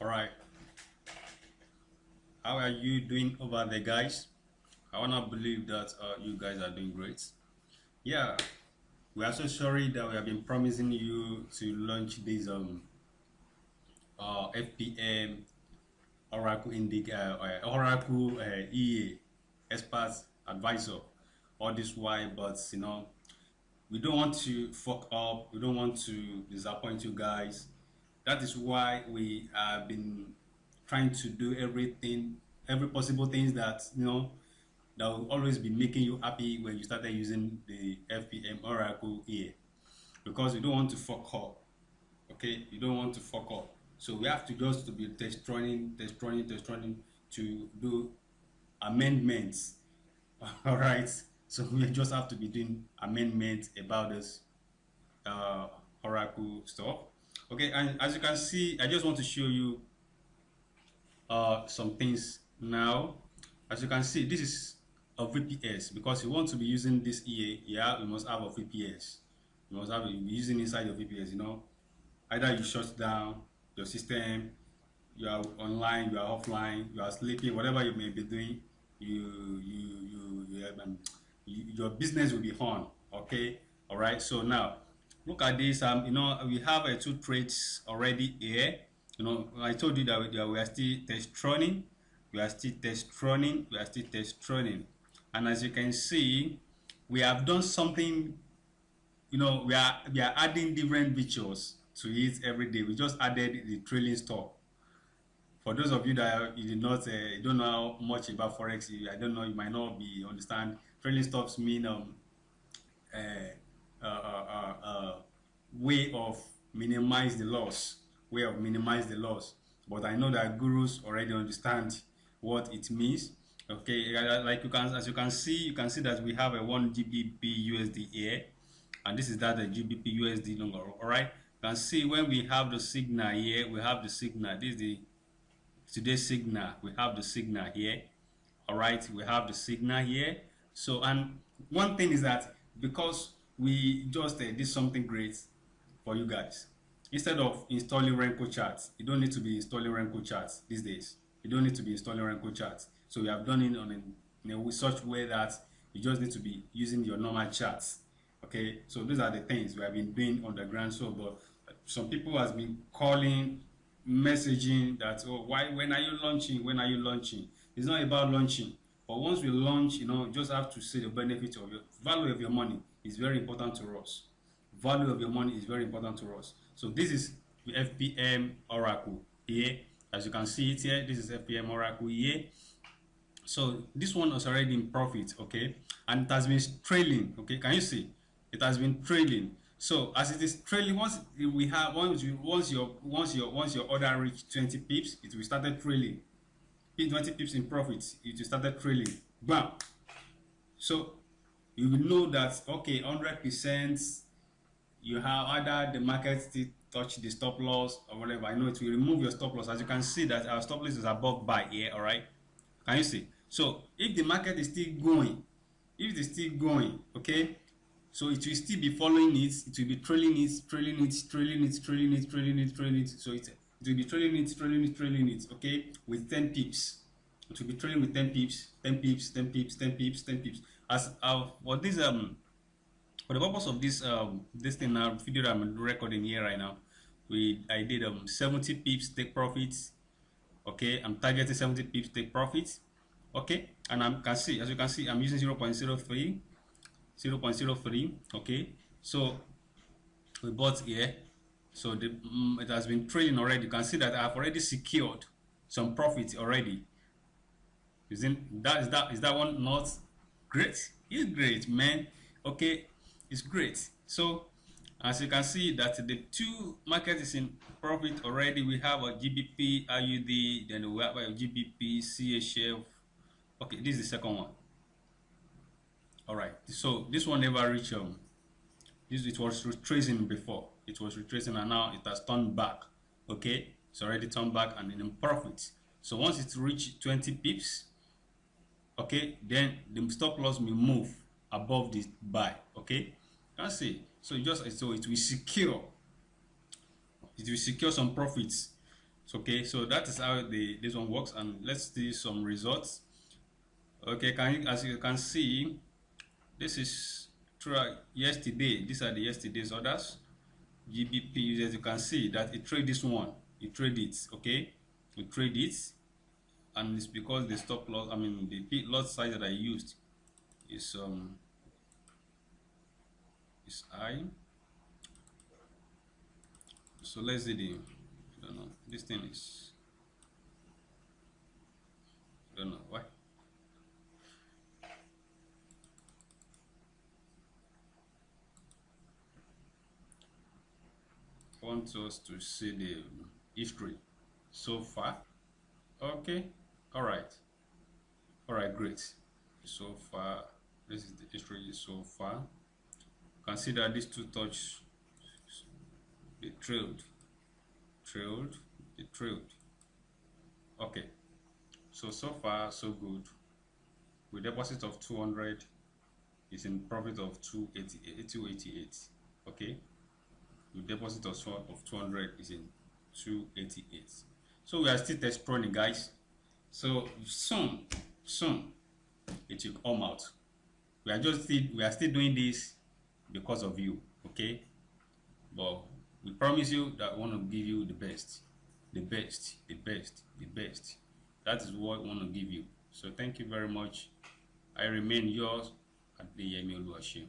All right, how are you doing over there, guys? I wanna believe that you guys are doing great. Yeah, we are so sorry that we have been promising you to launch this FPM Oracle Oracle EA Expert Advisor. All this why, but we don't want to fuck up. We don't want to disappoint you guys. That is why we have been trying to do everything, every possible things that that will always be making you happy when you started using the FPM Oracle here, because you don't want to fuck up. Okay, you don't want to fuck up. So we have to just to be test running to do amendments. All right. So we just have to be doing amendments about this Oracle stuff. Okay, and as you can see, I just want to show you some things now. As you can see, this is a VPS. Because you want to be using this EA, yeah, you must have a VPS. You must have it using inside your VPS. Either you shut down your system, you are online, you are offline, you are sleeping, whatever you may be doing, your business will be on. Okay, all right. So now look at this. We have two trades already here. I told you that we are still test running. We are still test running. We are still test running. And as you can see, we have done something. We are adding different features to it every day. We just added the trailing stop. For those of you that you did not you don't know much about forex, I don't know, you might not be understand. Trailing stops mean uh, uh, uh, uh, way of minimize the loss, but I know that gurus already understand what it means. Okay, like as you can see, that we have a 1 GBP USD here, and this is that the GBP USD number. All right, you can see when we have the signal here, we have the signal. This is the today's signal. We have the signal here. All right, we have the signal here. So, and one thing is that because we just did something great for you guys, instead of installing Renko charts, you don't need to be installing Renko charts these days. You don't need to be installing Renko charts. So we have done it in a such way that you just need to be using your normal charts. Okay, so these are the things we have been doing on the ground. So, but some people has been calling, messaging that, oh, when are you launching, it's not about launching, but once we launch, you just have to see the benefit of your value of your money is very important to us. Value of your money is very important to us. So this is the FPM Oracle here. As you can see it here, this is FPM Oracle here. So this one is already in profit, okay, and it has been trailing. Okay, can you see it has been trailing? So as it is trailing, once your order reach 20 pips, it will start trailing. 20 pips in profit, it will start trailing. Bam. So you will know that, okay, 100%, you have either the market still touch the stop loss or whatever. I know it will remove your stop loss. As you can see that our stop loss is above buy here. All right, can you see? So if the market is still going, okay, so it will still be following it. It will be trailing it. So it will be trailing it, okay, with 10 pips. It will be trailing with 10 pips, 10 pips, 10 pips, 10 pips, 10 pips. As for this for the purpose of this thing now, video that I'm recording here right now, I did 70 pips take profits. Okay, I'm targeting 70 pips take profits. Okay, and as you can see, I'm using 0.03. Okay, so we bought here. So it has been trading already. You can see that I've already secured some profits already. Is that one not great? It's great, man. Okay, it's great. So as you can see that the two markets is in profit already. We have a GBP AUD, then we have a GBP CHF. Okay, this is the second one. All right, so this one never reached it was retracing before. It was retracing, and now it has turned back. Okay, it's already turned back and in profit. So once it reaches 20 pips, okay, then the stop loss will move above this buy. Okay, can see. So it will secure some profits. Okay, so that is how this one works, and let's see some results. Okay, as you can see, this is throughout yesterday. These are the yesterday's orders. GBP, as you can see that it trade this one, it trade it. Okay, it trade it, and it's because the stop loss, I mean the lot size that I used is high. So let's see I don't know, this thing is, I don't know why. I want us to see the history so far. Okay, all right, great. So far, this is the history so far. Consider these two touch, they trailed, they trailed. Okay, so far so good. With deposit of 200, it's in profit of 288. Okay, with deposit of 200 is in 288. So we are still exploring, guys. So soon it will come out. We are still doing this because of you, okay? But we promise you that we want to give you the best, the best, the best, the best. That is what we want to give you. So thank you very much. I remain yours, Adeyemi Oluwaseun.